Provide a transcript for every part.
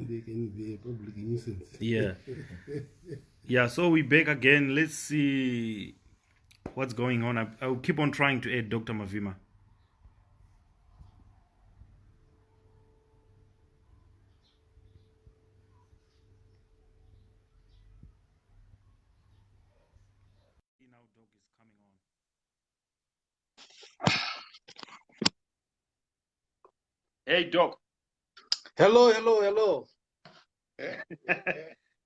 They can be a public nuisance. Yeah. Yeah, so we're back again. Let's see what's going on. I'll keep on trying to add Dr. Mavima. Now Doc is coming on. Hey Doc. Hello.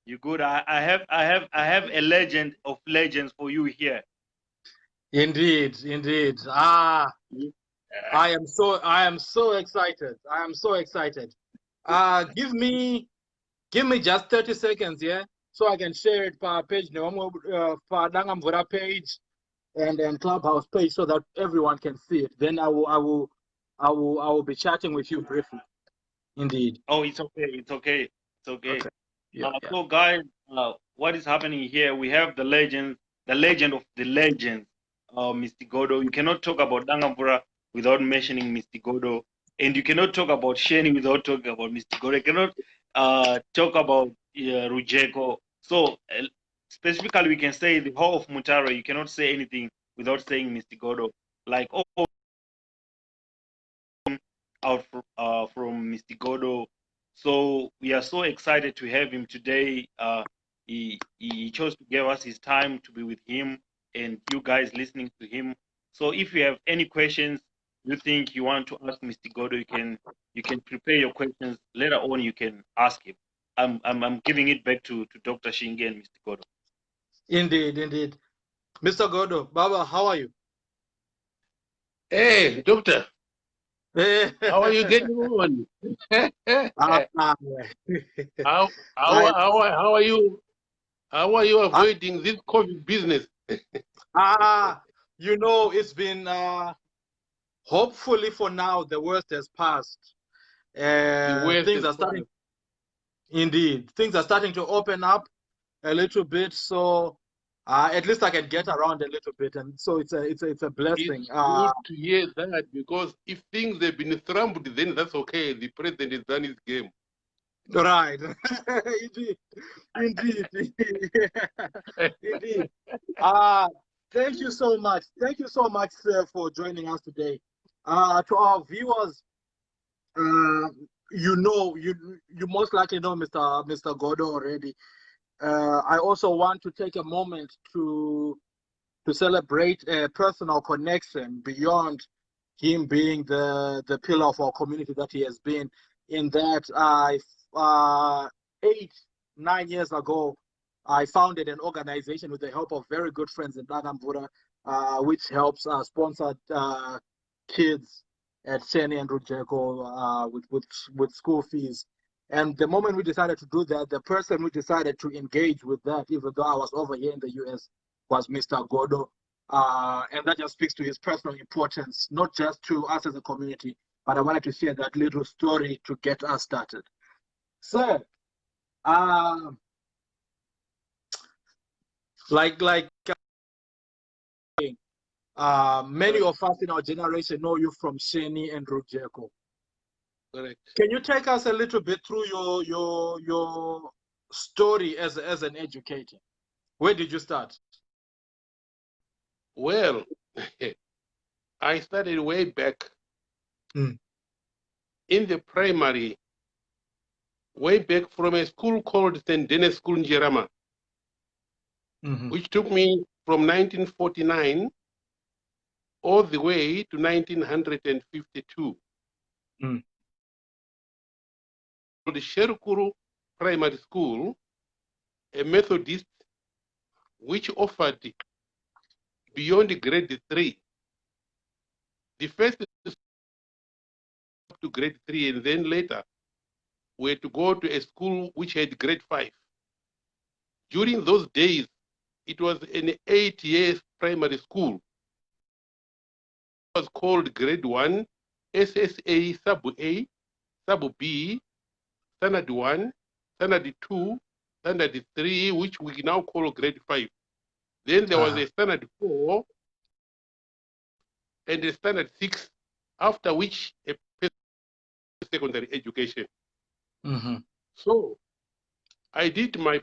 You good? I have a legend of legends for you here. Indeed. I am so excited. Give me just 30 seconds, yeah, so I can share it per page, for Dangamvura page and Clubhouse page, so that everyone can see it. Then I will be chatting with you briefly. Indeed. Oh, it's okay. Okay. Yeah. So guys, what is happening here? We have the legend of the legends, Mr. Godo. You cannot talk about Dangamvura without mentioning Mr. Godo, and you cannot talk about Sheni without talking about Mr. Godo. You cannot talk about Rujeko. So specifically, we can say the whole of Mutara. You cannot say anything without saying Mr. Godo. Like out from Mr. Godo. So we are so excited to have him today. He chose to give us his time to be with him and you guys listening to him. So if you have any questions you think you want to ask Mr. Godo, you can prepare your questions. Later on you can ask him. I'm giving it back to Dr. Shingi and Mr. Godo. Indeed. Mr. Godo, Baba, how are you? Hey, doctor. How are you getting on? How are you? How are you avoiding this COVID business? It's been hopefully for now the worst has passed. Things are starting. Indeed, things are starting to open up a little bit. So at least I can get around a little bit, and so it's a blessing. It's good to hear that, because if things have been trampled, then that's okay. The president has done his game. Right. Indeed. Thank you so much. Thank you so much, sir, for joining us today. To our viewers, you most likely know Mr. Godo already. I also want to take a moment to celebrate a personal connection beyond him being the pillar of our community that he has been. In that, 8-9 years ago, I founded an organization with the help of very good friends in Dangamvura, which helps sponsor kids at Sheni and Rujeko with school fees. And the moment we decided to do that, the person who decided to engage with that, even though I was over here in the US, was Mr. Godo. And that just speaks to his personal importance, not just to us as a community, but I wanted to share that little story to get us started. So, many of us in our generation know you from Sheni and Rujeko. Correct. Can you take us a little bit through your story as an educator? Where did you start? Well, I started way back in the primary, way back from a school called St. Denis School in Jerama, which took me from 1949 all the way to 1952. The Sherukuru Primary School, a Methodist, which offered beyond grade 3. The first to grade 3, and then later we had to go to a school which had grade 5. During those days, it was an 8-year primary school. It was called grade 1, SSA sub A, sub B, standard 1, standard 2, standard 3, which we now call grade 5. Then there was a standard 4 and a standard 6, after which a secondary education. So I did my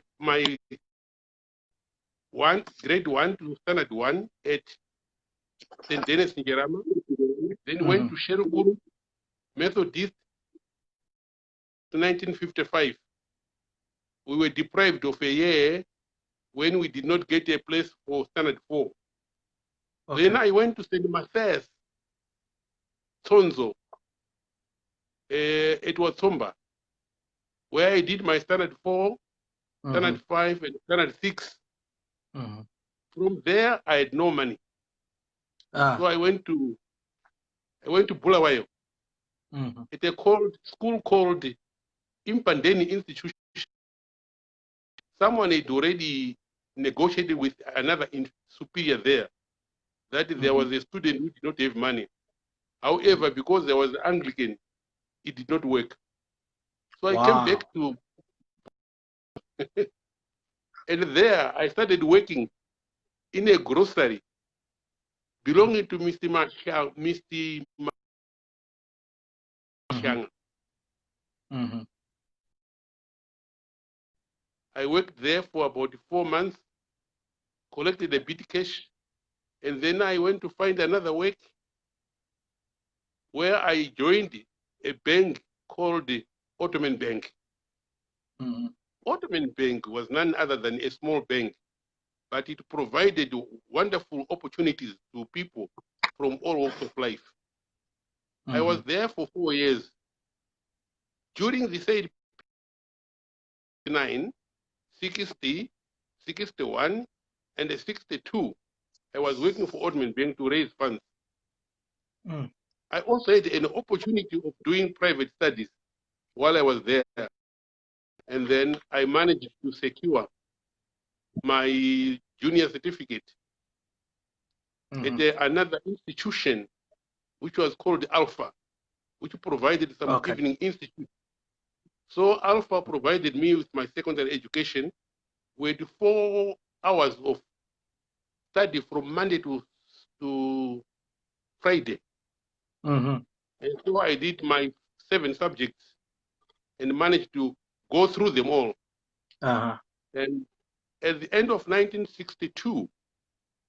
grade 1 to standard 1 at St. Denis Nigerama, then went to Sherukuru Methodist to 1955. We were deprived of a year when we did not get a place for standard 4. Okay. Then I went to St. Matthias, Tsonzo. It was Somba, where I did my standard 4, standard 5, and standard 6. From there, I had no money. So I went to Bulawayo. At a school called Impandeni Institution. Someone had already negotiated with another superior there that there was a student who did not have money. However, because there was Anglican, it did not work. So I came back to, and there I started working in a grocery belonging to Mr. Mashanga. I worked there for about 4 months, collected a bit cash, and then I went to find another work where I joined a bank called the Ottoman Bank. Ottoman Bank was none other than a small bank, but it provided wonderful opportunities to people from all walks of life. I was there for 4 years. During the said 59, 60, 61, and 62, I was working for Ottoman Bank to raise funds. I also had an opportunity of doing private studies while I was there. And then I managed to secure my junior certificate at another institution, which was called Alpha, which provided some evening institute. So Alpha provided me with my secondary education with 4 hours of study from Monday to Friday. And so I did my 7 subjects and managed to go through them all. And at the end of 1962,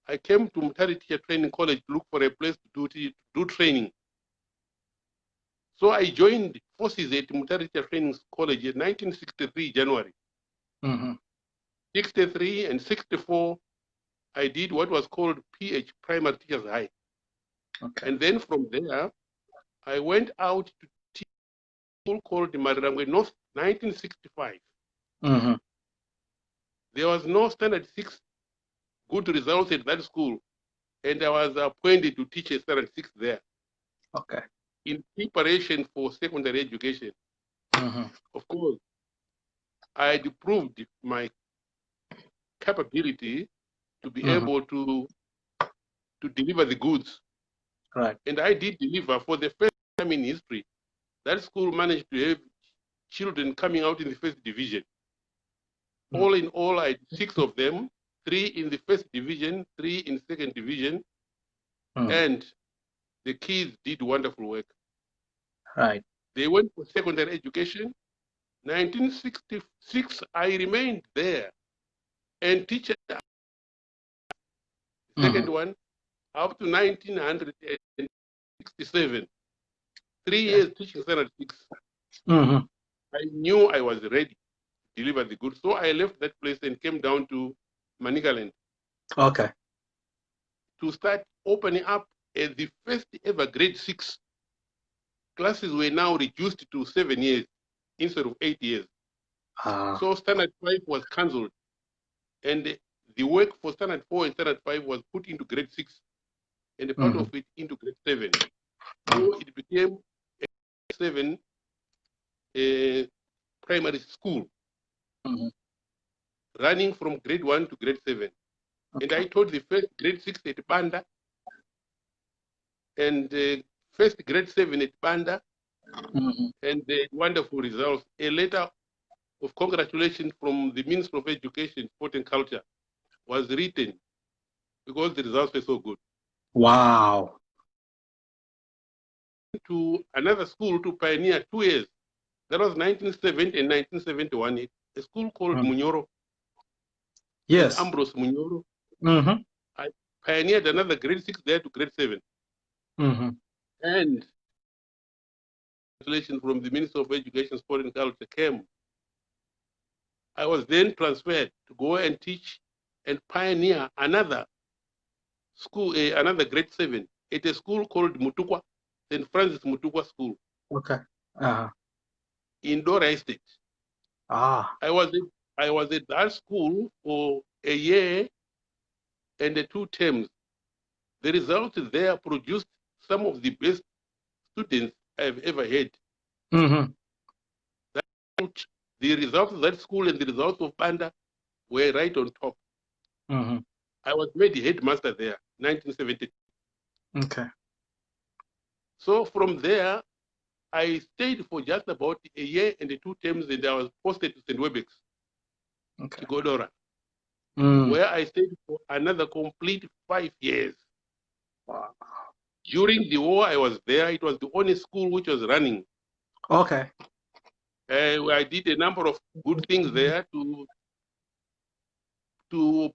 I came to Mutare Teacher Training College to look for a place to do training. So I joined forces at Mutare Teacher Training College in 1963, January. 63 and 64, I did what was called PH, Primary Teachers High. And then from there, I went out to teach a school called Marirangwe North, 1965. There was no standard 6 good results at that school, and I was appointed to teach a standard 6 there. In preparation for secondary education. Of course, I had proved my capability to be able to deliver the goods. And I did deliver for the first time in history. That school managed to have children coming out in the first division. All in all, I had 6 of them, 3 in the first division, 3 in second division, and the kids did wonderful work. They went for secondary education. 1966, I remained there and teach the second one up to 1967. 3 years teaching standard 6. I knew I was ready to deliver the goods, so I left that place and came down to Manicaland. To start opening up the first ever grade 6. Classes were now reduced to 7 years instead of 8 years. So standard 5 was cancelled, and the work for standard 4 and standard 5 was put into grade 6, and a part of it into grade 7. So it became a 7 primary school, running from grade 1 to grade 7. And I taught the first grade 6 at Banda, and first grade 7 at Banda, and the wonderful results. A letter of congratulations from the Minister of Education, Sport and Culture was written because the results were so good. To another school to pioneer 2 years That was 1970 and 1971. A school called Munyoro. Yes. Ambrose Munyoro. Mm-hmm. I pioneered another grade 6 there to grade 7. Mm-hmm. And translation from the Minister of Education, Sport and Culture came. I was then transferred to go and teach and pioneer another school, another grade 7 at a school called Mutukwa, St. Francis Mutukwa School. Okay. In Dora Estate. I was at that school for a year and 2 terms. The results there produced some of the best students I've ever had. Mm-hmm. The results of that school and the results of Banda were right on top. Mm-hmm. I was made headmaster there, 1970. Okay. So from there, I stayed for just about a year and 2 terms, and I was posted to St. Webex, Okay. Godora, Mm. where I stayed for another complete 5 years. Wow. During the war, I was there. It was the only school which was running. Okay. I did a number of good things there to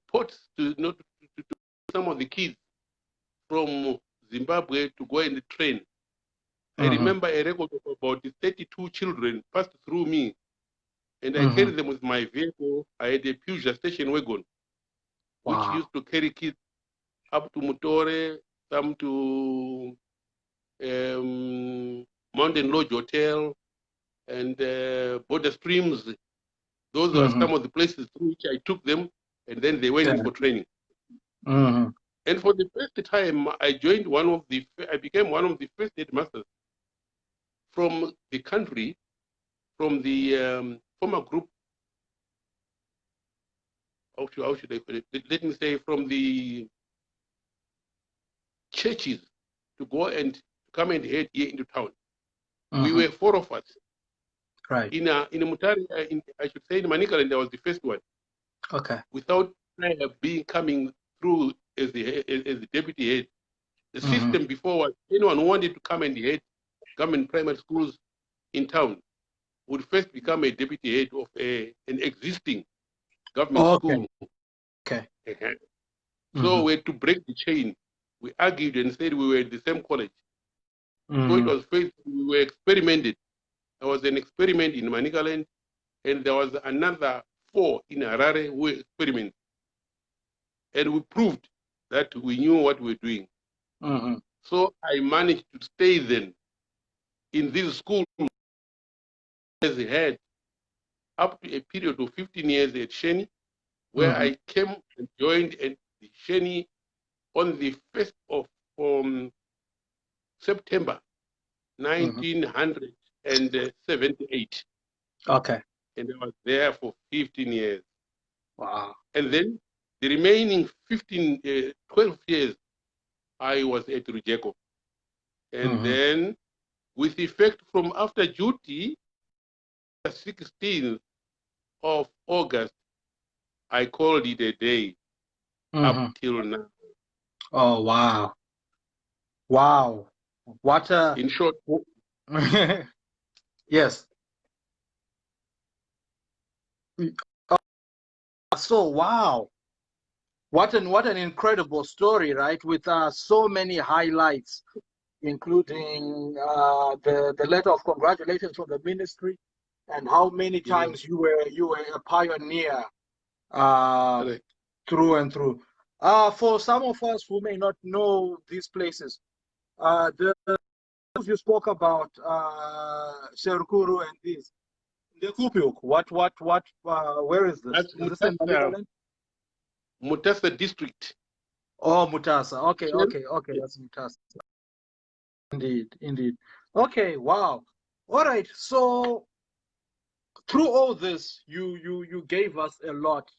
put some of the kids from Zimbabwe to go and train. I remember a record of about 32 children passed through me, and I carried them with my vehicle. I had a Peugeot station wagon, which used to carry kids up to Mutore, some to Mountain Lodge Hotel, and Border Streams. Those are some of the places through which I took them, and then they went for training. And for the first time, I became one of the first headmasters from the country, from the former group. How should I put it? Let me say, from the churches to go and come and head here into town. We were 4 of us. Right. In Mutari, I should say in Manicaland, I was the first one. Okay. Without coming through as the deputy head. The system before was anyone who wanted to come and head government primary schools in town would first become a deputy head of an existing government school. Okay. So we had to break the chain. We argued and said we were in the same college. So it was first, we were experimented. There was an experiment in Manicaland, and there was another 4 in Harare who were experiments. And we proved that we knew what we were doing. So I managed to stay then in this school as a head up to a period of 15 years at Sheni, where I came and joined Sheni on the 1st of September 1978. Okay. And I was there for 15 years. Wow. And then the remaining 12 years, I was at Rujeko. And then, with effect from after duty, the 16th of August, I called it a day up till now. Oh, wow. Wow. What a... In short. Yes. So, wow. What an incredible story, right? With so many highlights, including the letter of congratulations from the ministry, and how many times you were a pioneer through and through. For some of us who may not know these places, you spoke about Sherukuru and this. The Kupiuk, where is this? That's Is this in Manicaland? Mutasa district. Oh, Mutasa. Okay, that's Mutasa. Indeed. Okay, wow. All right. So through all this, you gave us a lot.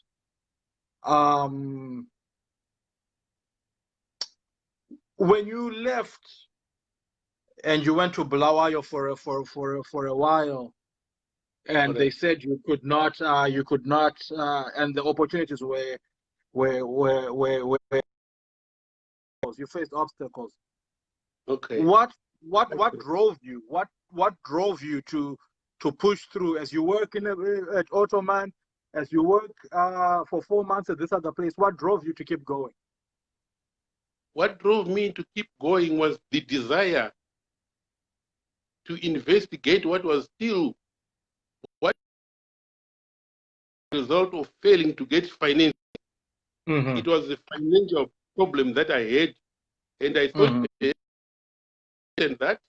When you left and you went to Bulawayo for a while, and they said you could not, and the opportunities were you faced obstacles. Okay. What drove you? What drove you to to push through as you work at Ottoman, as you work for 4 months at this other place? What drove you to keep going? What drove me to keep going was the desire to investigate what was still what result of failing to get finance. Mm-hmm. It was a financial problem that I had, and I thought that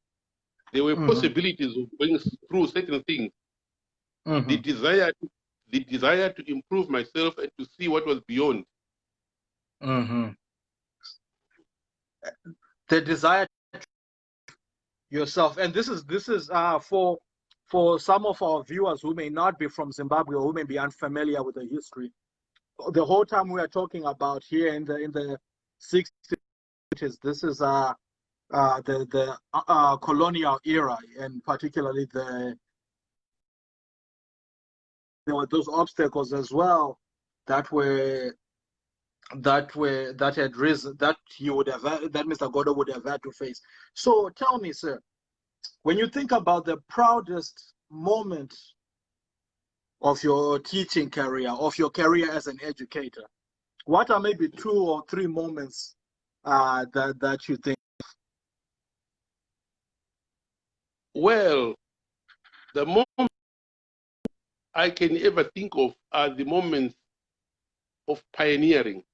there were possibilities of going through certain things. The desire to improve myself and to see what was beyond. The desire yourself, and this is for some of our viewers who may not be from Zimbabwe or who may be unfamiliar with the history. The whole time we are talking about here in the 60s, this is the colonial era, and particularly there were those obstacles as well that had risen, that Mr. Godo would have had to face. So tell me, sir, when you think about the proudest moment of your teaching career, of your career as an educator, what are maybe 2 or 3 moments that you think? Well, the moment I can ever think of are the moments of pioneering.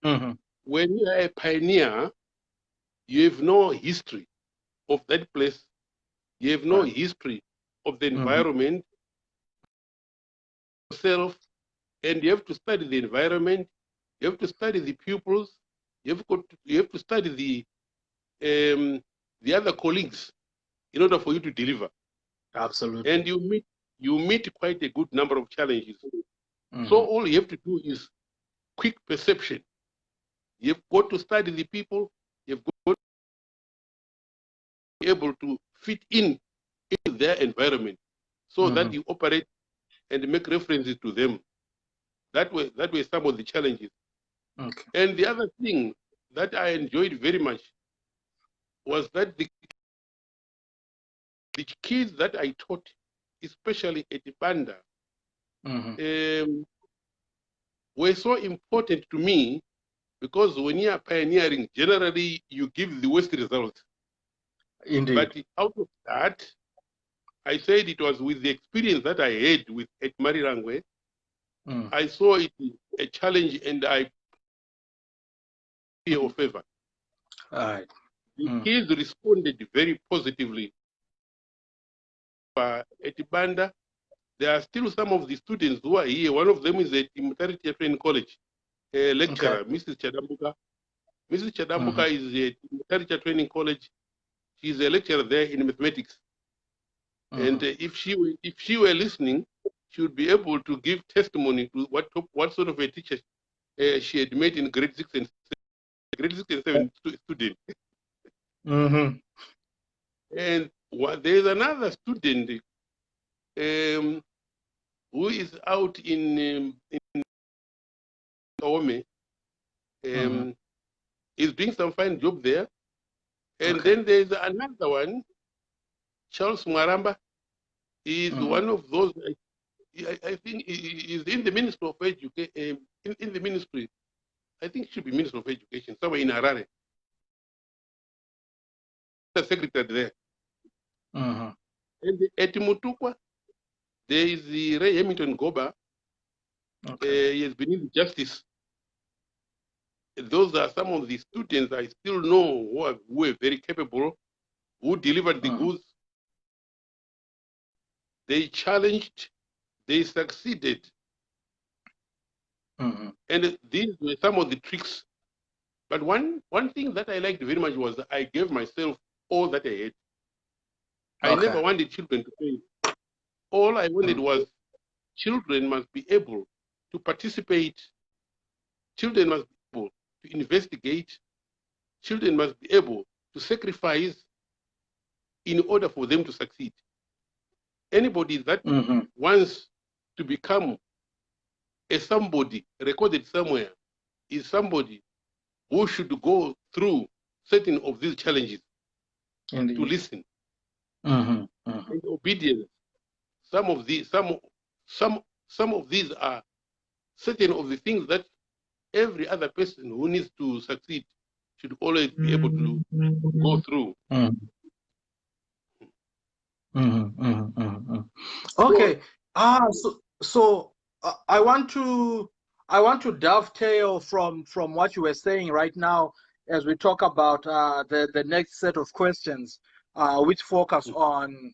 When you are a pioneer, you have no history of that place. You have no history of the environment yourself, and you have to study the environment. You have to study the pupils. You have to study the other colleagues in order for you to deliver. Absolutely. And you meet quite a good number of challenges. So all you have to do is quick perception. You've got to study the people. You've got to be able to fit in their environment so that you operate and make references to them. That were some of the challenges. Okay. And the other thing that I enjoyed very much was that the kids that I taught, especially at Banda, were so important to me, because when you are pioneering, generally you give the worst result. Indeed. But out of that, I said it was with the experience that I had at Marirangwe, I saw it a challenge, and I fear of favor. Right. The kids responded very positively. At Banda, there are still some of the students who are here. One of them is at Muthariti Training College, a lecturer, Mrs. Chadambuka. Mrs. Chadambuka is at Muthariti Training College. She's a lecturer there in mathematics. And if she were listening, she would be able to give testimony to what sort of a teacher she had made in grade 6 and 7 students. And there's another student who is out in Kaome. Is doing some fine job there. And then there's another one, Charles Mwaramba. Is one of those, I think is in the Ministry of Education, in the ministry. I think he should be Minister of Education, somewhere in Harare. The secretary there. And at Mutukwa, there is the Ray Hamilton Goba. He has been in justice. Those are some of the students I still know who are very capable, who delivered the goods. They challenged, they succeeded. And these were some of the tricks. But one thing that I liked very much was I gave myself all that I had. I never wanted children to fail. All I wanted was children must be able to participate. Children must be able to investigate. Children must be able to sacrifice in order for them to succeed. Anybody that wants to become a somebody recorded somewhere is somebody who should go through certain of these challenges. Indeed. To listen. And obedience. some of these are certain of the things that every other person who needs to succeed should always be able to go through. Okay. So I want to dovetail from what you were saying right now as we talk about the next set of questions, which focus on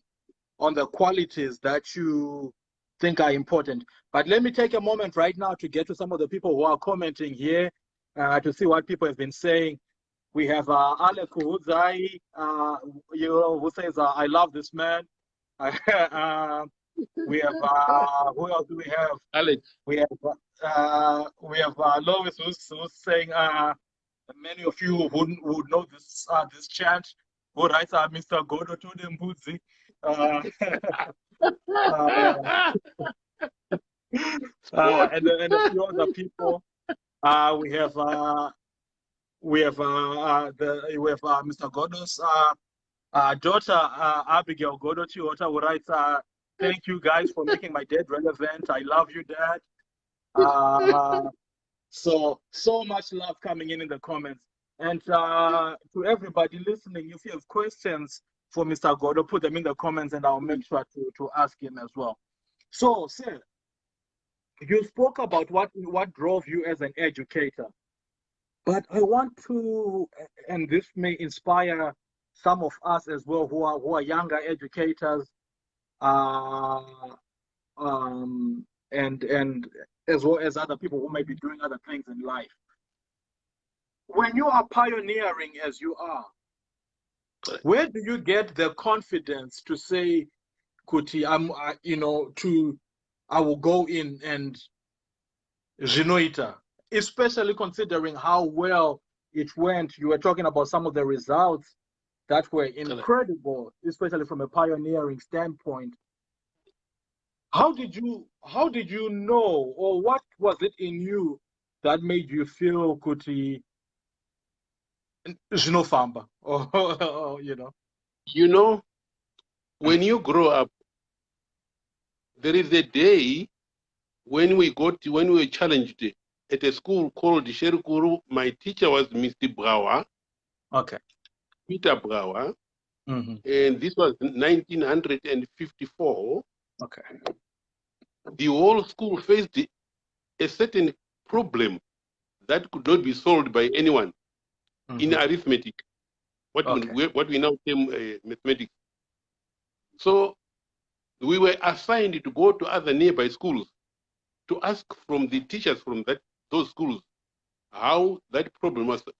the qualities that you think are important. But let me take a moment right now to get to some of the people who are commenting here, to see what people have been saying. We have Alec Hudzai, who says, I love this man. We have, who else do we have? Alex. We have Lois, who's saying, many of you would know this chant, who writes Mr. Godo to the Mbudzi. And a few other people. We have Mr. Godo's daughter, Abigail Godo Chiota, who writes, thank you guys for making my dad relevant. I love you, Dad. So much love coming in the comments. And to everybody listening, if you have questions for Mr. Godo, put them in the comments and I'll make sure to ask him as well. So, sir, you spoke about what drove you as an educator. But I want to, and this may inspire some of us as well who are younger educators, and as well as other people who may be doing other things in life. When you are pioneering as you are, where do you get the confidence to say, Kuti, I will go in and Zinoita, especially considering how well it went? You were talking about some of the results that were incredible, especially from a pioneering standpoint. How did you know, or what was it in you that made you feel Kuti Zinofamba? Or when you grow up, there is a day when we were challenged at a school called Sherikuru. My teacher was Mr. Brower. Okay. Peter Brower. Mm-hmm. And this was 1954. Okay. The whole school faced a certain problem that could not be solved by anyone in arithmetic, what we now term mathematics. So we were assigned to go to other nearby schools to ask from the teachers from those schools how that problem was to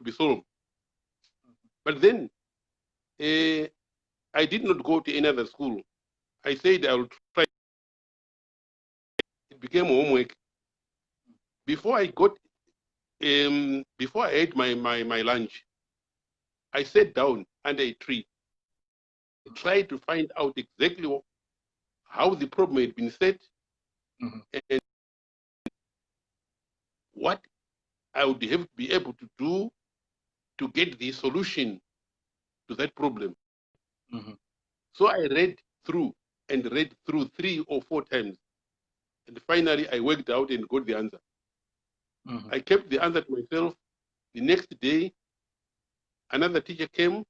be solved. But then I did not go to any other school. I said I will try. It became homework. Before I ate my lunch, I sat down under a tree, tried to find out exactly how the problem had been set, and what I would have to be able to do to get the solution to that problem. So I read through 3 or 4 times. And finally, I worked out and got the answer. I kept the answer to myself. The next day, another teacher came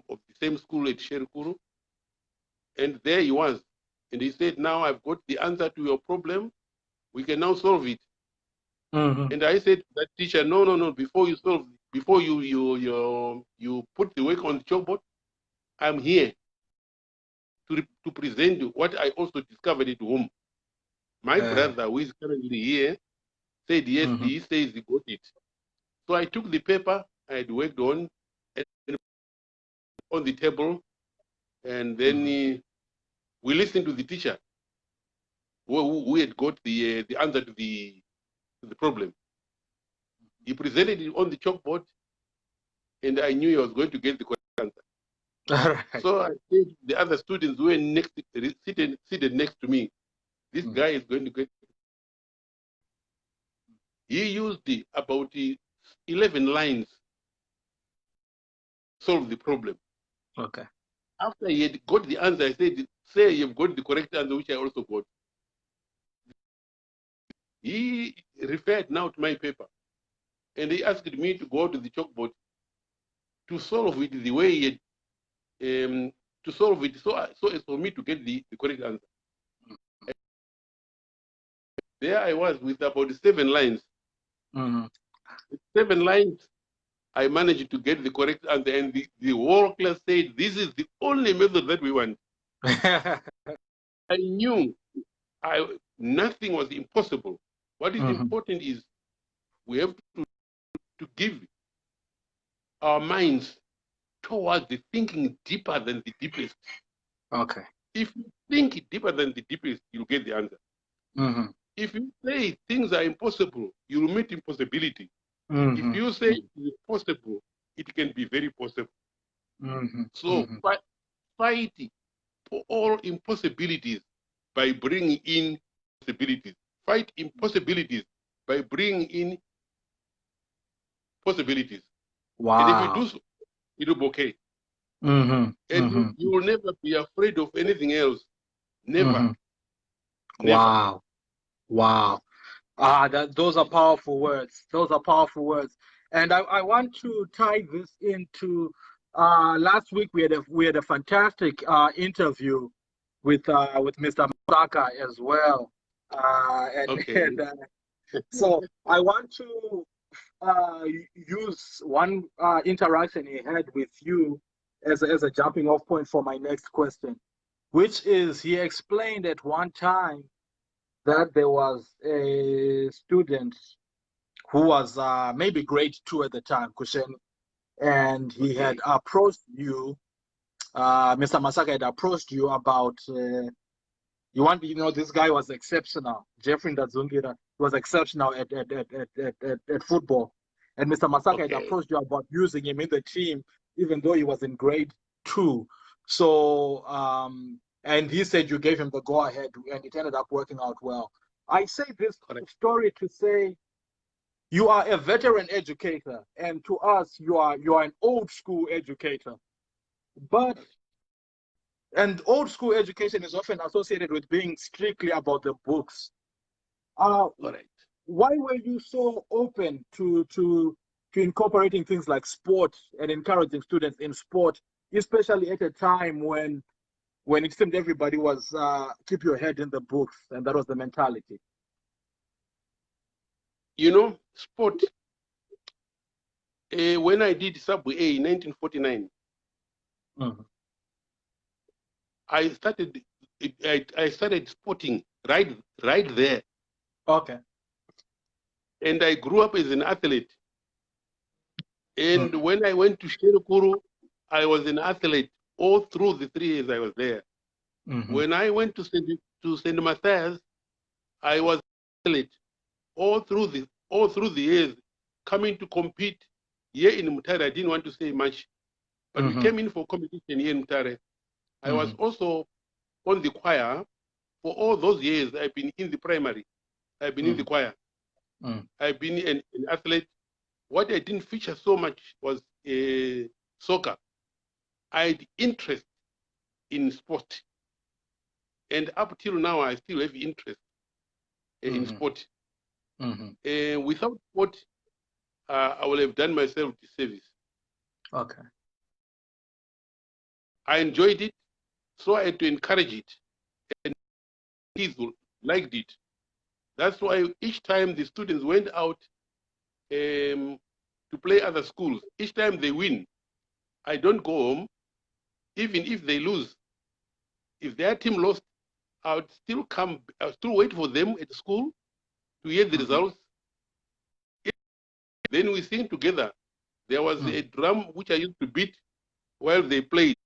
of the same school at Sherikuru, and there he was. And he said, now I've got the answer to your problem. We can now solve it. And I said to that teacher, no, before you solve, before you put the work on the chalkboard, I'm here to present what I also discovered at home. My brother, who is currently here, said yes, he says he got it. So I took the paper I had worked on the table, and then we listened to the teacher who had got the answer to the problem. He presented it on the chalkboard, and I knew I was going to get the correct answer. Right. So I said to the other students who were seated next to me, this guy is going to get. He used about 11 lines to solve the problem. Okay. After he had got the answer, I said, say you've got the correct answer, which I also got. He referred now to my paper, and he asked me to go to the chalkboard to solve it the way he had, to solve it so as for me to get the correct answer. There I was with about 7 lines. Mm-hmm. 7 lines, I managed to get the correct answer, and the whole class said, this is the only method that we want. I knew nothing was impossible. What is important is we have to give our minds towards the thinking deeper than the deepest. Okay. If you think deeper than the deepest, you'll get the answer. Mm-hmm. If you say things are impossible, you'll meet impossibility. Mm-hmm. If you say it's possible, it can be very possible. Mm-hmm. So fight for all impossibilities by bringing in possibilities. Fight impossibilities by bringing in possibilities. Wow. And if you do so, it'll be okay. Mm-hmm. And you will never be afraid of anything else. Never. Never. Wow. Wow. Those are powerful words. Those are powerful words. And I want to tie this into last week we had a fantastic interview with Mr. Masaka as well. So I want to use one interaction he had with you as a jumping off point for my next question, which is he explained at one time that there was a student who was maybe grade 2 at the time, Kushen, and he had approached you, Mr. Masaka had approached you about, this guy was exceptional. Jeffrey Ndadzungira was exceptional at football. And Mr. Masaka had approached you about using him in the team, even though he was in grade 2. So, and he said you gave him the go-ahead, and it ended up working out well. I say this story to say you are a veteran educator, and to us, you are an old school educator. And old school education is often associated with being strictly about the books. Why were you so open to incorporating things like sport and encouraging students in sport, especially at a time when it seemed everybody was keep your head in the books, and that was the mentality? Sport. When I did Subway A in 1949, I started sporting right there. Okay. And I grew up as an athlete. And when I went to Sherukuru, I was an athlete all through the 3 years I was there. When I went to St. Matthias, I was an athlete all through the years, coming to compete here in Mutare. I didn't want to say much, but we came in for competition here in Mutare. I was also on the choir for all those years. I've been in the primary. I've been in the choir. I've been an athlete. What I didn't feature so much was soccer. I had interest in sport. And up till now, I still have interest in sport. Without sport, I would have done myself disservice. Okay. I enjoyed it, so I had to encourage it. And kids liked it. That's why each time the students went out to play other schools, each time they win, I don't go home. Even if they lose, if their team lost, I would still wait for them at school to hear the results. Then we sing together. There was a drum which I used to beat while they played.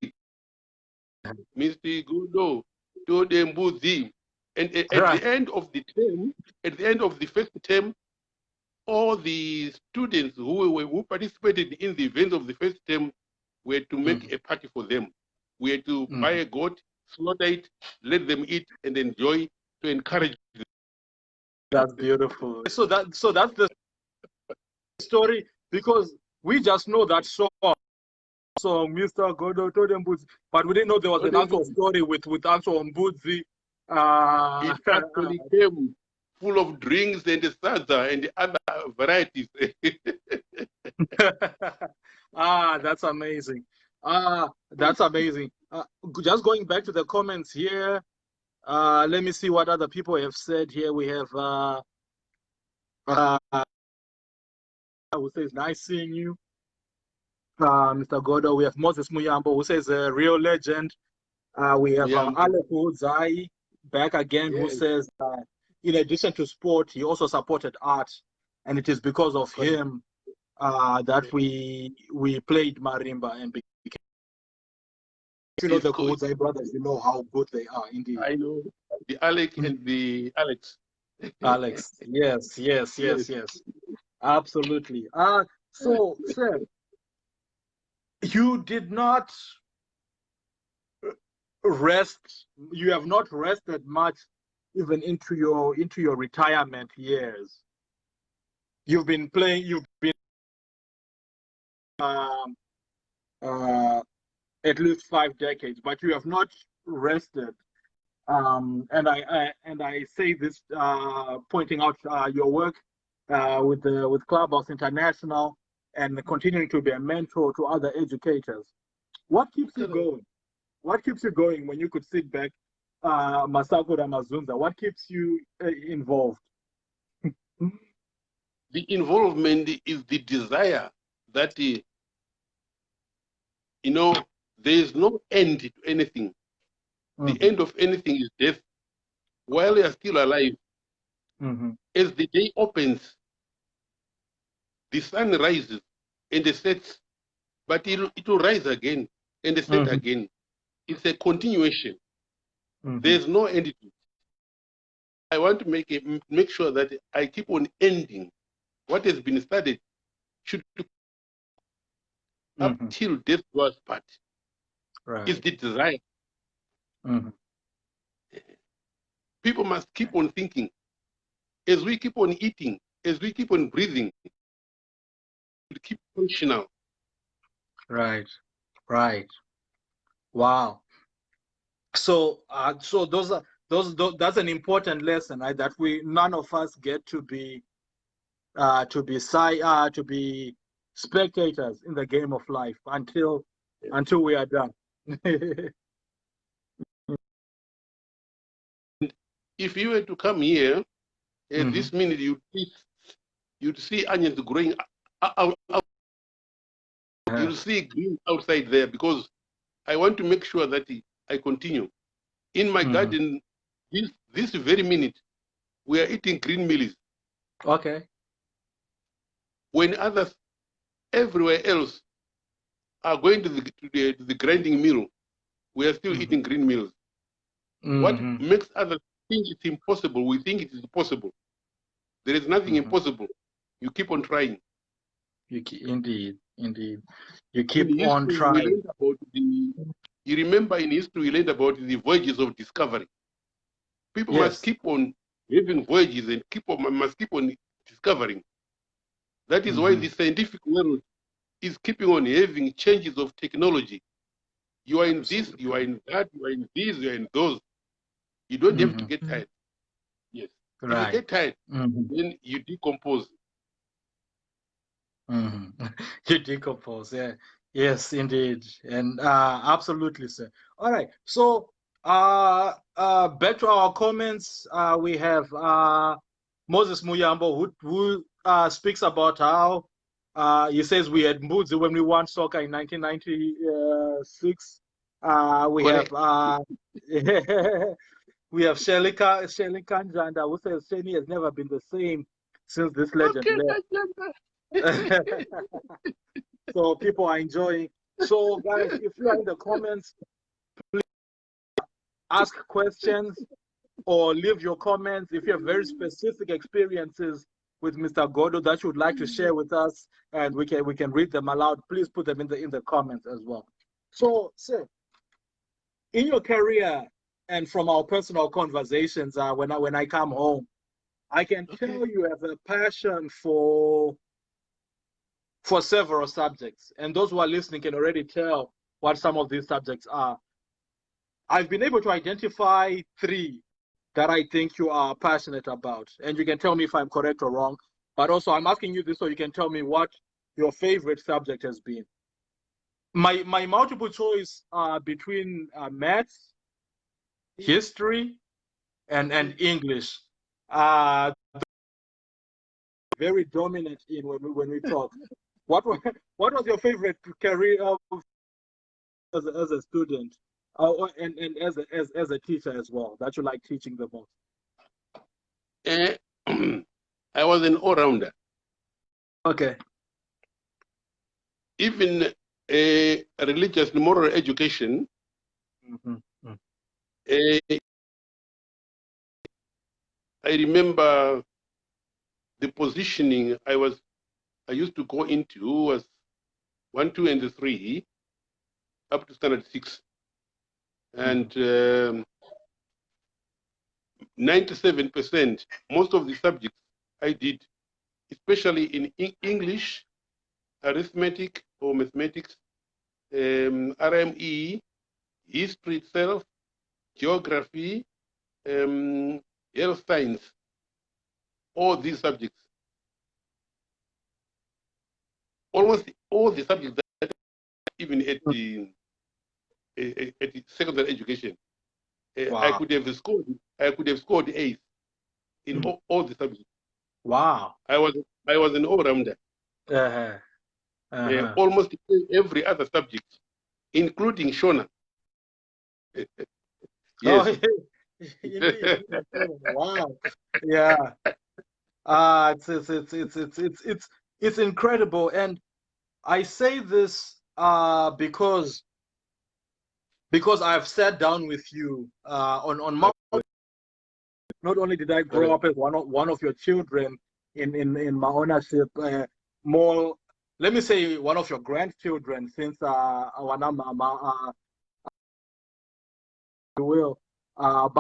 Mr Godo, to them Buzi. And at the end of the term, at the end of the first term, all the students who participated in the events of the first term were to make a party for them. We had to buy a goat, slaughter it, let them eat and enjoy, to encourage them. That's beautiful. So that's the story, because we just know that song. song, Mr. Godo told them Mbudzi, but we didn't know there was an actual story with actual Mbudzi. It actually came full of drinks and sadza and other varieties. That's amazing. That's amazing. Just going back to the comments here. Let me see what other people have said here. We have who says nice seeing you. Mr. Godo. We have Moses Muyambo who says a real legend. We have Alec Uzai back again, who says in addition to sport, he also supported art, and it is because of him that we played marimba and became. You know the Uzai brothers, you know how good they are indeed. I know the Alec and the Alex. Alex, yes. Absolutely. So, sir, you did not rest. You have not rested much, even into your retirement years. You've been playing. You've been at least 5 decades, but you have not rested. And I say this pointing out your work with Clubhouse International and continuing to be a mentor to other educators. What keeps you going? What keeps you going when you could sit back, Masako Ramazunza? What keeps you involved? The involvement is the desire that, there is no end to anything. The end of anything is death. While we are still alive, as the day opens, the sun rises and it sets, but it will rise again and set again. It's a continuation. There's no end to it. I want to make sure that I keep on ending what has been started should up till death do us part. Right. It's the desire. People must keep on thinking. As we keep on eating, as we keep on breathing, we keep functional. Right. Wow. So, that's an important lesson, right? That none of us get to be spectators in the game of life until we are done. If you were to come here at this minute, you'd see onions growing out. You'll see green outside there, because I want to make sure that I continue. In my garden, this very minute, we are eating green mealies. Okay. When others everywhere else are going to the grinding mill, we are still eating green meals. What makes others think it's impossible, we think it is possible. There is nothing impossible. You keep on trying. Indeed. You keep on trying. You remember in history we learned about the voyages of discovery. People must keep on having voyages and must keep on discovering. That is why the scientific world is keeping on having changes of technology. You are in this, you are in that, you are in this, you are in those. You don't have to get tired. Yes. Right. If you get tired, then you decompose. You decompose, yeah. Yes, indeed. And absolutely, sir. All right. So back to our comments. We have Moses Muyambo who speaks about how he says we had Mbudzi when we won soccer in 1996. We have Shelika Njanda who says Sheni has never been the same since this legend left. So people are enjoying. So guys, if you are in the comments, please ask questions or leave your comments. If you have very specific experiences with Mr. Godo that you would like to share with us, and we can read them aloud, please put them in the comments as well. So, sir, in your career and from our personal conversations, when I come home, I can tell you have a passion for for several subjects. And those who are listening can already tell what some of these subjects are. I've been able to identify 3 that I think you are passionate about. And you can tell me if I'm correct or wrong. But also, I'm asking you this so you can tell me what your favorite subject has been. My multiple choice between maths, history, and English. Very dominant in when we talk. What was your favorite career as a student, and as a teacher as well, that you like teaching the most? I was an all-rounder. Okay. Even religious and moral education. I remember the positioning I used to go into was 1, 2, and 3 up to standard 6, and 97%, most of the subjects I did, especially in English, arithmetic or mathematics, RME, history itself, geography, health science, all these subjects. Almost all the subjects that even at the secondary education, Wow. I could have scored A's in all the subjects. Wow. I was an all-rounder. Almost every other subject, including Shona. Yes. Indeed. Wow. Yeah. It's incredible, and I say this because I've sat down with you on my. Not only did I grow up as one of your children in my ownership, more, let me say, one of your grandchildren, since but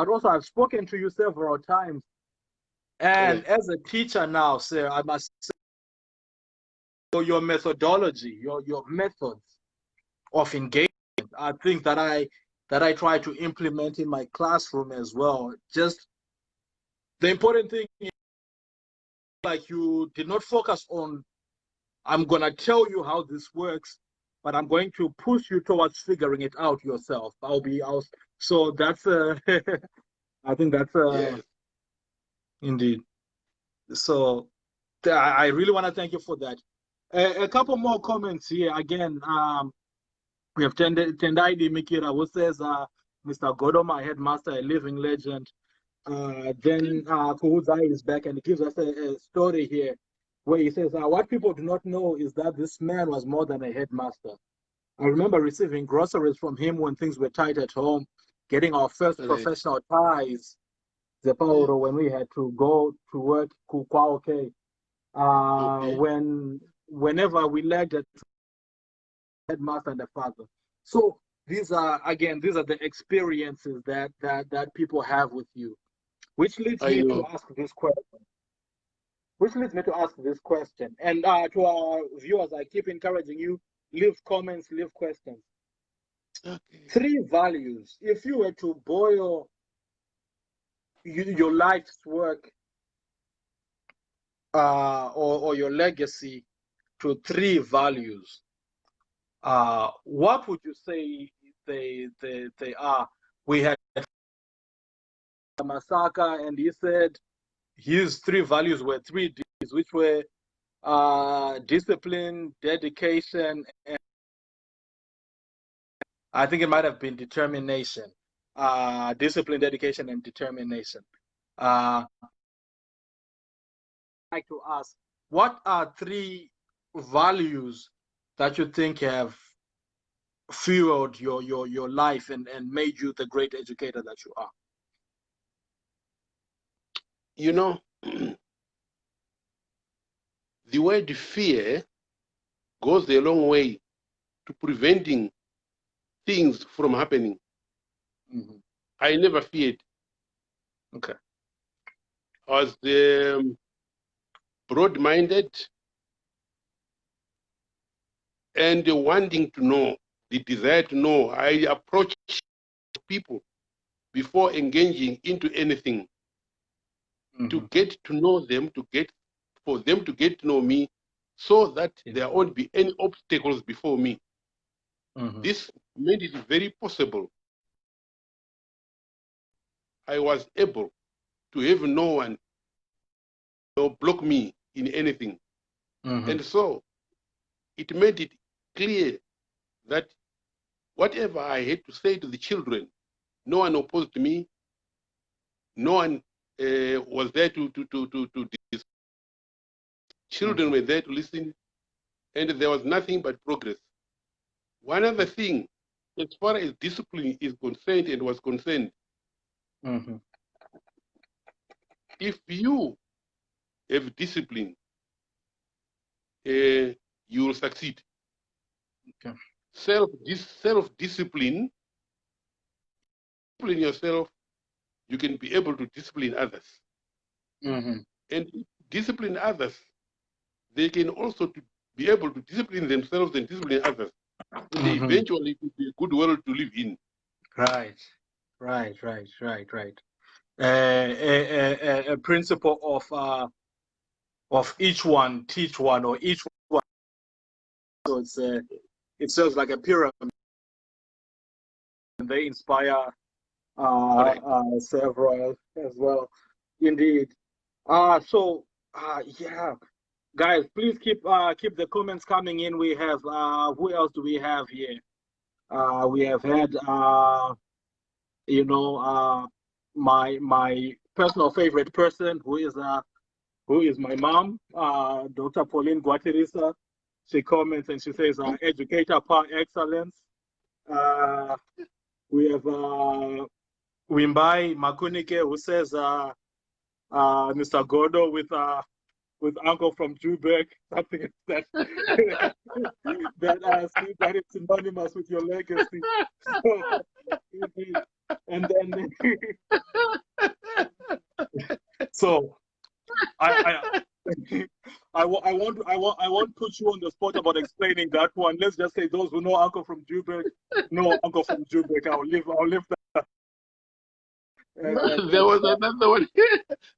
also I've spoken to you several times, and as a teacher now, sir, I must say, your methodology, your methods of engagement are things that I try to implement in my classroom as well. Just the important thing is, like, you did not focus on, I'm gonna tell you how this works, but I'm going to push you towards figuring it out yourself. So that's I think that's yes. Indeed. So I really want to thank you for that. A couple more comments here. Again, we have Tendai Mikira, who says, Mr. Godo, my headmaster, a living legend. Then Kuhuzai is back and he gives us a story here where he says, what people do not know is that this man was more than a headmaster. I remember receiving groceries from him when things were tight at home, getting our first professional ties, when we had to go to work, whenever we lagged at headmaster and the father. So these are the experiences that people have with you, which leads me to ask this question. And to our viewers, I keep encouraging you, leave comments, leave questions. Okay. 3 values. If you were to boil your life's work or your legacy to 3 values, what would you say they are? We had Masaka, and he said his 3 values were 3 Ds, which were discipline, dedication, and I think it might have been determination. Discipline, dedication, and determination. I'd like to ask, what are 3 values that you think have fueled your life and made you the great educator that you are? You know, the word fear goes a long way to preventing things from happening. Mm-hmm. I never feared. Okay. I was broad-minded, and wanting to know, the desire to know. I approach people before engaging into anything to get to know them, for them to get to know me, so that there won't be any obstacles before me. This made it very possible. I was able to have no one block me in anything. And so it made it clear that whatever I had to say to the children, no one opposed me, no one was there to children were there to listen, and there was nothing but progress. One other thing, as far as discipline is concerned and was concerned, if you have discipline, you will succeed. Self-discipline, discipline yourself, you can be able to discipline others. And discipline others, they can also be able to discipline themselves and discipline others. And eventually it will be a good world to live in. Right. A principle of each one teach one, or each one. So it serves like a pyramid. They inspire several as well. Indeed. Yeah, guys, please keep the comments coming in. We have who else do we have here? We have had my personal favorite person, who is my mom, Dr. Pauline Guatirisa. She comments and she says, educator par excellence. We have Wimbai Makunike, who says, Mr. Godo with uncle from Joburg, something that that is synonymous with your legacy. And then so I won't put you on the spot about explaining that one. Let's just say those who know uncle from Joburg know uncle from Joburg. I'll leave that. There was another one.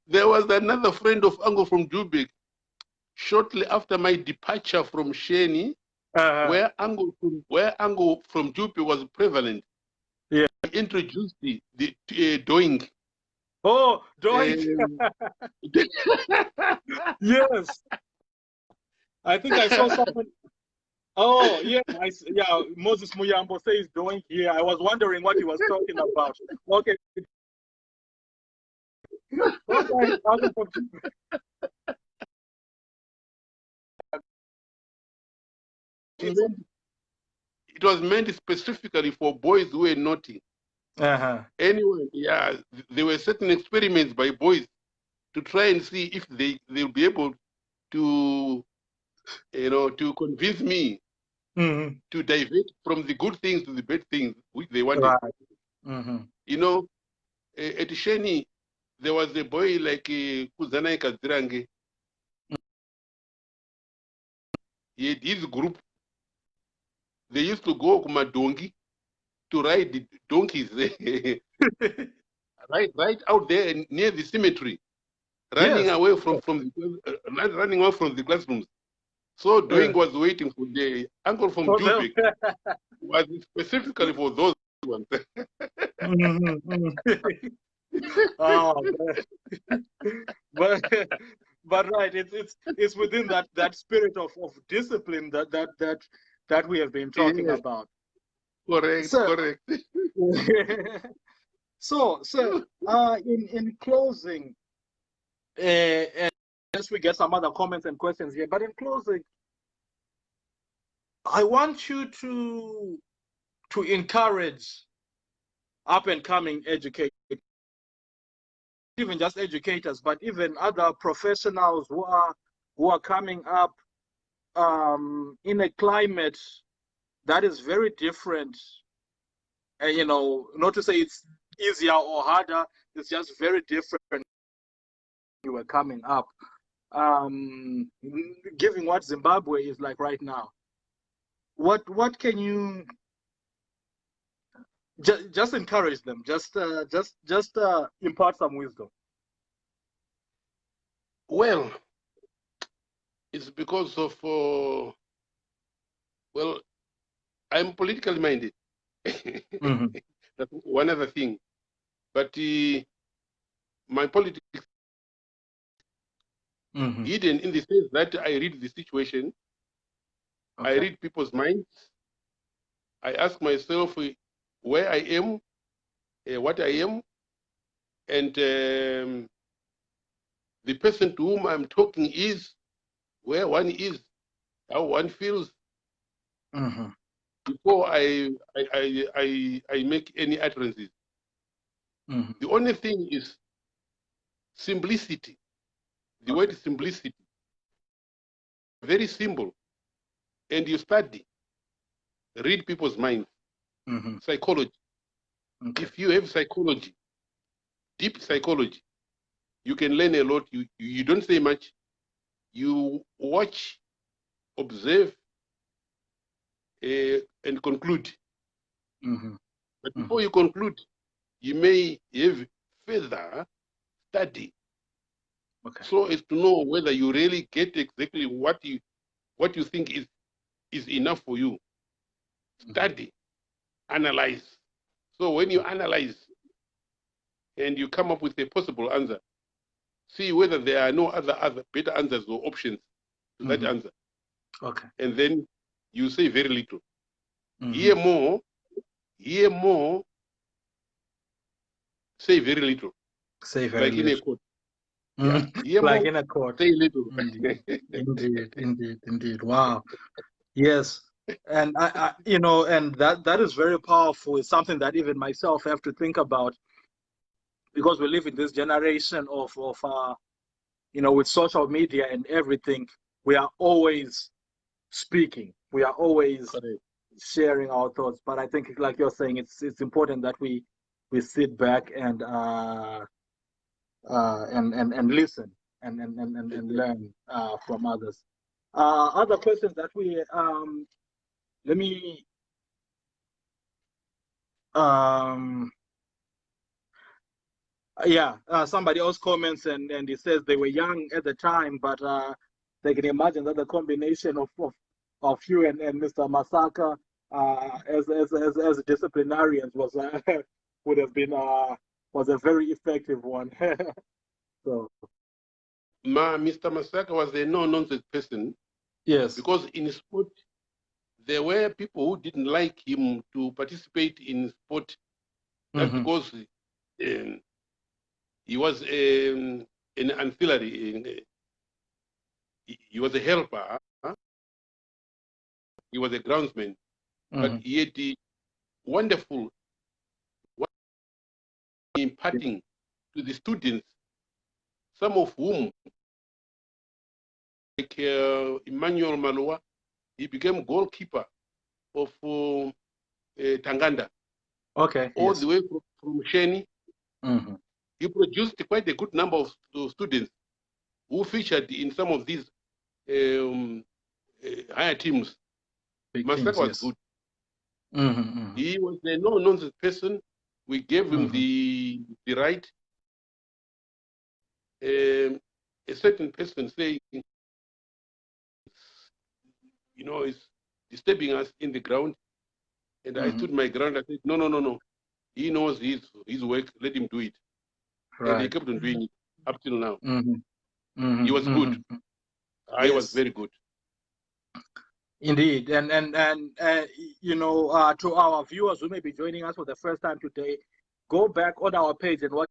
There was another friend of uncle from Joburg. Shortly after my departure from Sheni, where uncle from Joburg was prevalent, yeah, he introduced the doing. Oh, doing. Yes, I think I saw someone. Oh, yeah, Moses Muyambo says doing here. I was wondering what he was talking about. Okay. It was meant specifically for boys who were naughty. Anyway, yeah, there were certain experiments by boys to try and see if they'll be able to, to convince me to divert from the good things to the bad things which they wanted. Right. At Sheni, there was a boy like Kuzanai Kazirange. He had his group. They used to go Kumadongi to ride the donkeys right out there near the cemetery, running away from the classrooms. So doing was waiting for the uncle from Joburg. Was specifically for those ones. But right, it's within that spirit of discipline that we have been talking about. Correct. So in closing, as we get some other comments and questions here, but in closing, I want you to encourage up and coming educators, even just educators, but even other professionals who are coming up in a climate that is very different. Not to say it's easier or harder, it's just very different. You were coming up, given what Zimbabwe is like right now. what can you just encourage them? Just impart some wisdom. Well, it's because of well, I'm politically minded. That's one other thing. But my politics hidden in the sense that I read the situation, I read people's minds, I ask myself where I am, what I am, and the person to whom I'm talking is, where one is, how one feels, before I make any utterances. The only thing is simplicity. The word simplicity. Very simple. And you study, read people's minds, psychology. If you have psychology, deep psychology, you can learn a lot. You don't say much. You watch, observe, and conclude. But before you conclude, you may have further study, so as to know whether you really get exactly what you think is enough for you. Study, analyze. So when you analyze and you come up with a possible answer, see whether there are no other better answers or options to that answer. And then you say very little. Hear more, say very little. Say very like little. In a court. Yeah. Hear Like more, in a court. say little. Indeed. Wow. Yes. And I and that is very powerful. It's something that even myself have to think about, because we live in this generation of with social media and everything. We are always speaking. We are always sharing our thoughts. But I think, like you're saying, it's important that we sit back and listen and learn from others. Other questions that we let me somebody else comments and he says they were young at the time, but they can imagine that the combination of you and Mr. Masaka as disciplinarians was would have been was a very effective one. So Mr. Masaka was a no-nonsense person. Yes. Because in sport, there were people who didn't like him to participate in sport. That's because he was an ancillary. He was a helper. He was a groundsman. But yet, wonderful imparting to the students, some of whom, like Emmanuel Malua, he became goalkeeper of Tanganda. All the way from Sheni. He produced quite a good number of students who featured in some of these higher teams. Masaka was good. He was a no-nonsense person. We gave him the right. A certain person saying, is disturbing us in the ground. And I stood my ground. I said, no. He knows his work. Let him do it. And he kept on doing it up till now. He was good. I was very good. Indeed, and to our viewers who may be joining us for the first time today, go back on our page and watch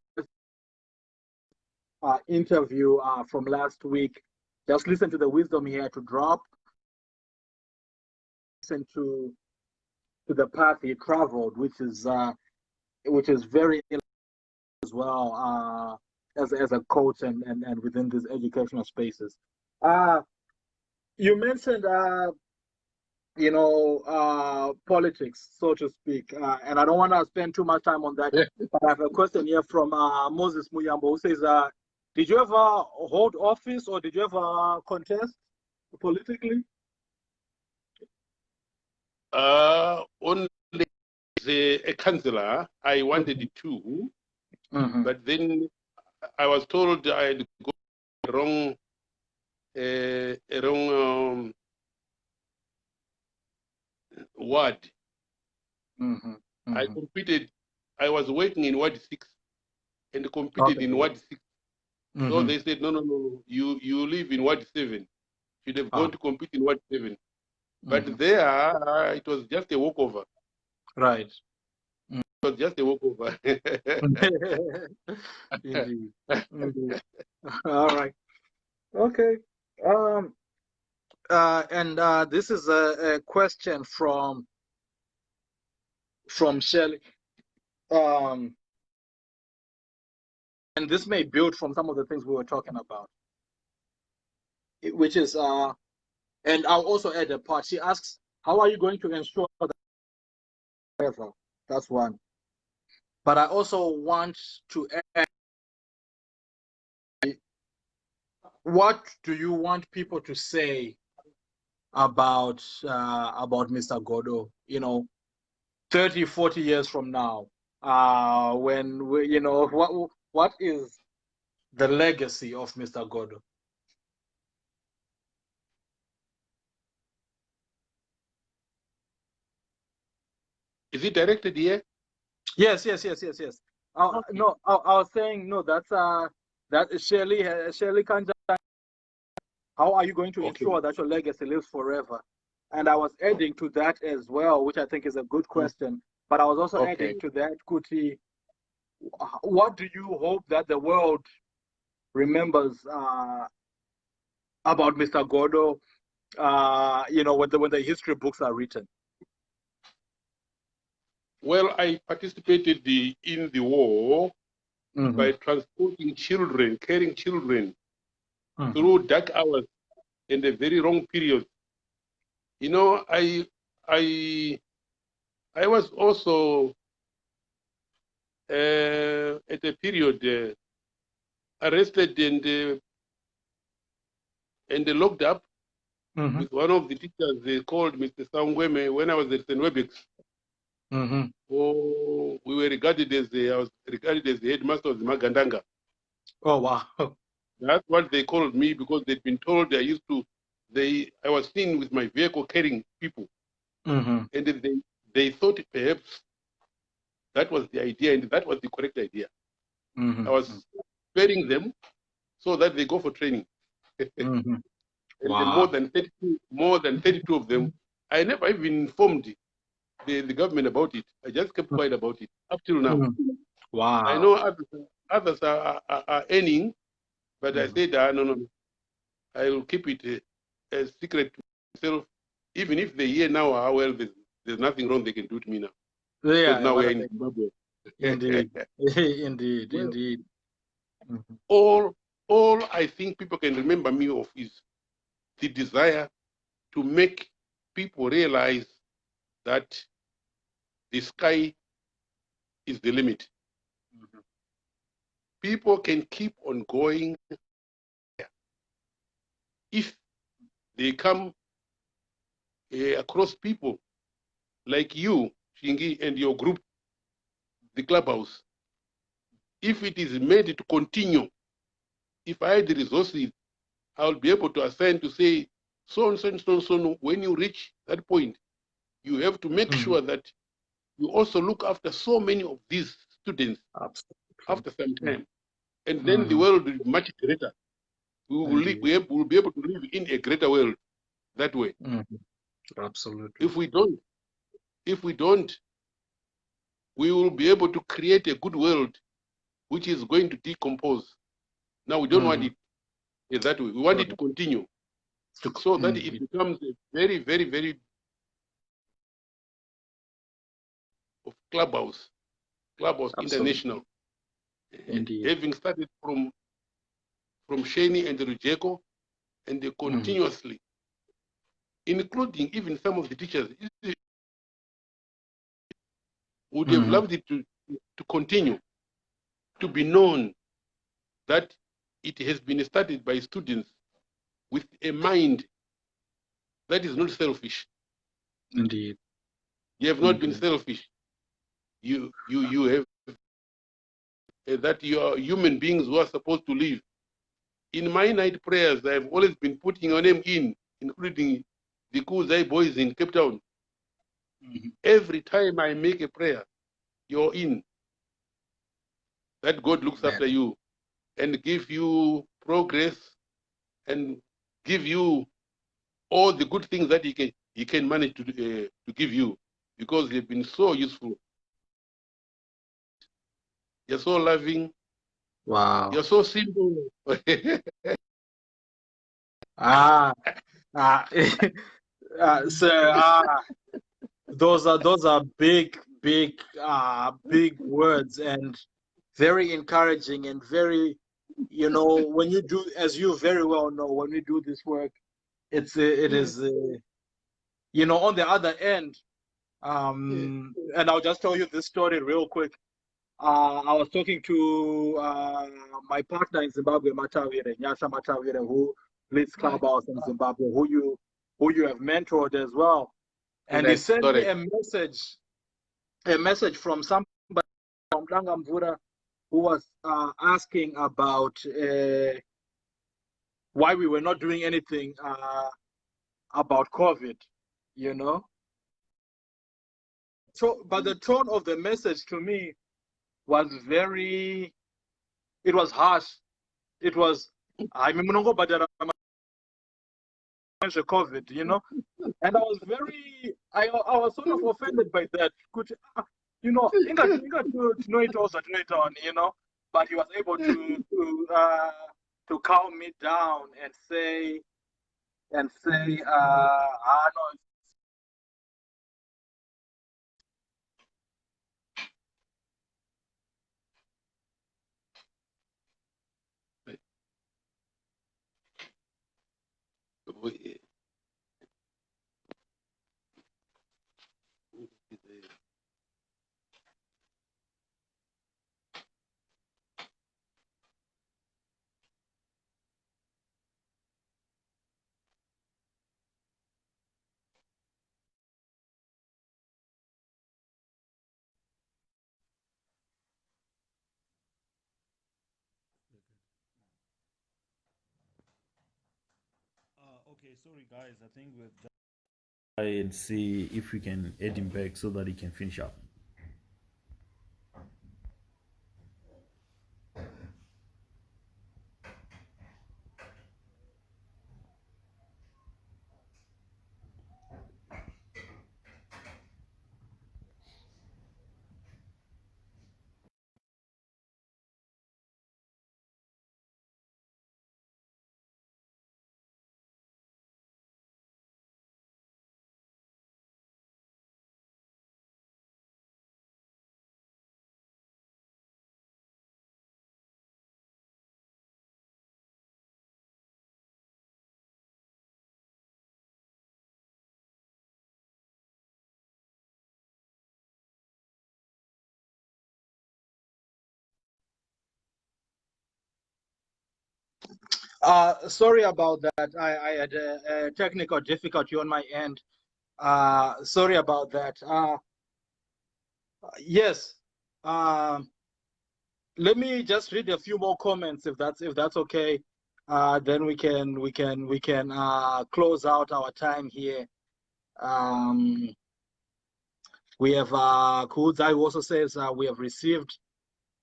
our interview from last week. Just listen to the wisdom he had to drop. Listen to the path he traveled, which is very as well as a coach and within these educational spaces. You mentioned politics, so to speak, and I don't want to spend too much time on that. But I have a question here from Moses Muyambo, who says, did you ever hold office or did you ever contest politically? Only as a counselor, I wanted to, but then I was told I had got a wrong ward. I competed. I was working in Ward 6 and competed in Ward 6. So they said, no. You live in Ward 7. You'd have gone to compete in Ward 7. But there, it was just a walkover. Right. It was just a walkover. Indeed. Indeed. All right. Okay. This is a question from Shelley. And this may build from some of the things we were talking about, which is, and I'll also add a part. She asks, how are you going to ensure that? That's one. But I also want to add, what do you want people to say about Mr. Godo, 30, 40 years from now, when we, what is the legacy of Mr. Godo? Is it directed here? Yes. No, I was saying, no, that is Shirley Kanja. How are you going to ensure that your legacy lives forever? And I was adding to that as well, which I think is a good question. But I was also adding to that, Kuti, what do you hope that the world remembers about Mr. Godo, when the history books are written? Well, I participated in the war by transporting children, carrying children through dark hours and a very wrong period. I was also at a period arrested and locked up with one of the teachers they called Mr. Sangweme when I was at St. Webex. Oh, we were regarded as I was regarded as the headmaster of the Magandanga. Oh wow! That's what they called me because they'd been told I was seen with my vehicle carrying people, and they thought perhaps that was the idea and that was the correct idea. I was sparing them so that they go for training. And Wow. more than 32 of them, I never even informed the government about it. I just kept quiet about it up till now. Wow. I know others are earning, but I said, no. I will keep it a secret to myself. Even if they hear now how well there's nothing wrong they can do to me now. Yeah. Because now we're in Zimbabwe. Indeed. Indeed. All I think people can remember me of is the desire to make people realize that the sky is the limit. People can keep on going if they come across people like you, Shingi, and your group, the clubhouse. If it is made to continue, if I had the resources, I'll be able to assign to say, so and so and so and so, when you reach that point, you have to make sure that you also look after so many of these students after some time. And then the world will be much greater. We will be able to live in a greater world that way. Absolutely. If we don't, we will be able to create a good world which is going to decompose. Now we don't want it that way. We want it to continue so that it becomes a very, very, very of Clubhouse International. Indeed. Having started from Sheni and Rujeko, and they continuously, including even some of the teachers, would have loved it to continue, to be known that it has been started by students with a mind that is not selfish. Indeed. You have not been selfish. You have that you are human beings who are supposed to live. In my night prayers, I've always been putting your name in, including the Kuzai boys in Cape Town. Every time I make a prayer, you're in. That God looks after you and give you progress and give you all the good things that he can manage to give you, because they've been so useful. You're so loving. Wow. You're so simple. Sir, those are big words, and very encouraging, and very, when you do, as you very well know, when we do this work, it is on the other end. And I'll just tell you this story real quick. I was talking to my partner in Zimbabwe, Nyasha Matawire, who leads Clubhouse in Zimbabwe, who you have mentored as well. And he sent me a message from somebody from Dangamvura who was asking about why we were not doing anything about COVID, So, but the tone of the message to me was it was harsh. It was, I remember, but COVID, and I was I was sort of offended by that. But he was able to calm me down and say, no. Okay, sorry guys, I think we've just try and see if we can add him back so that he can finish up. Sorry about that. I had a technical difficulty on my end. Sorry about that. Yes. Let me just read a few more comments, if that's okay. Then we can close out our time here. We have Kudzai who also says we received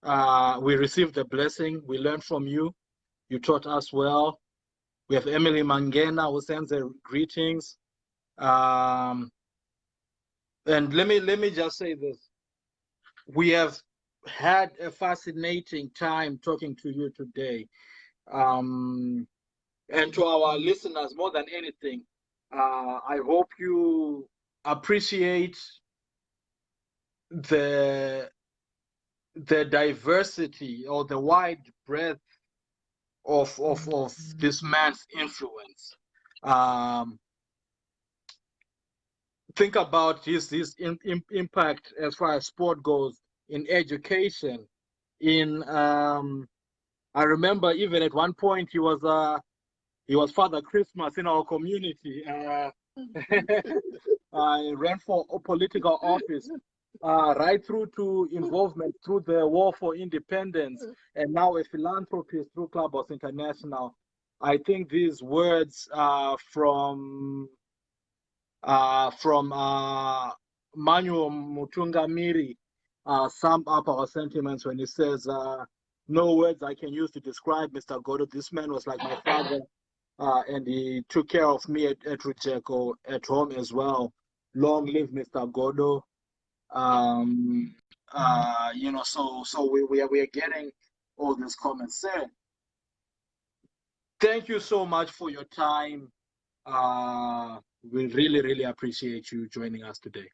the blessing. We learned from you. You taught us well. We have Emily Mangena who sends her greetings. And let me just say this. We have had a fascinating time talking to you today. And to our listeners, more than anything, I hope you appreciate the diversity or the wide breadth of this man's influence. Think about his impact as far as sport goes, in education, in I remember even at one point he was Father Christmas in our community. ran for a political office, right through to involvement through the war for independence, and now a philanthropist through Clubhouse International. I think these words from Manuel Mutungamiri sum up our sentiments when he says, no words I can use to describe Mr. Godo. This man was like my father, and he took care of me at Rujeko at home as well. Long live Mr. Godo. You know, so we are getting all these comments. Sir, thank you so much for your time. We really appreciate you joining us today.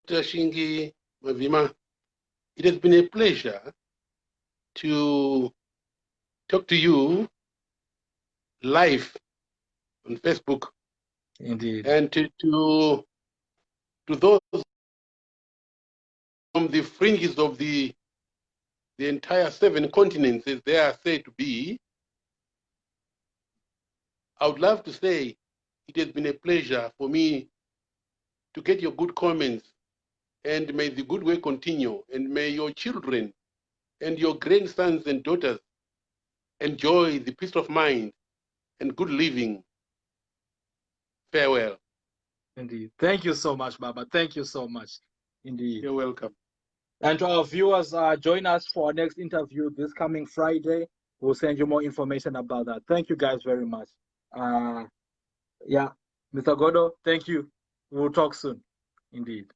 Dr. Shingi Mavima, it has been a pleasure to talk to you live on Facebook. Indeed. And to those from the fringes of the entire 7 continents, as they are said to be, I would love to say it has been a pleasure for me to get your good comments, and may the good way continue, and may your children and your grandsons and daughters enjoy the peace of mind and good living. Farewell. Indeed. Thank you so much, Baba. Thank you so much. Indeed. You're welcome. And to our viewers, join us for our next interview this coming Friday. We'll send you more information about that. Thank you guys very much. Yeah, Mr. Godo, thank you. We'll talk soon. Indeed.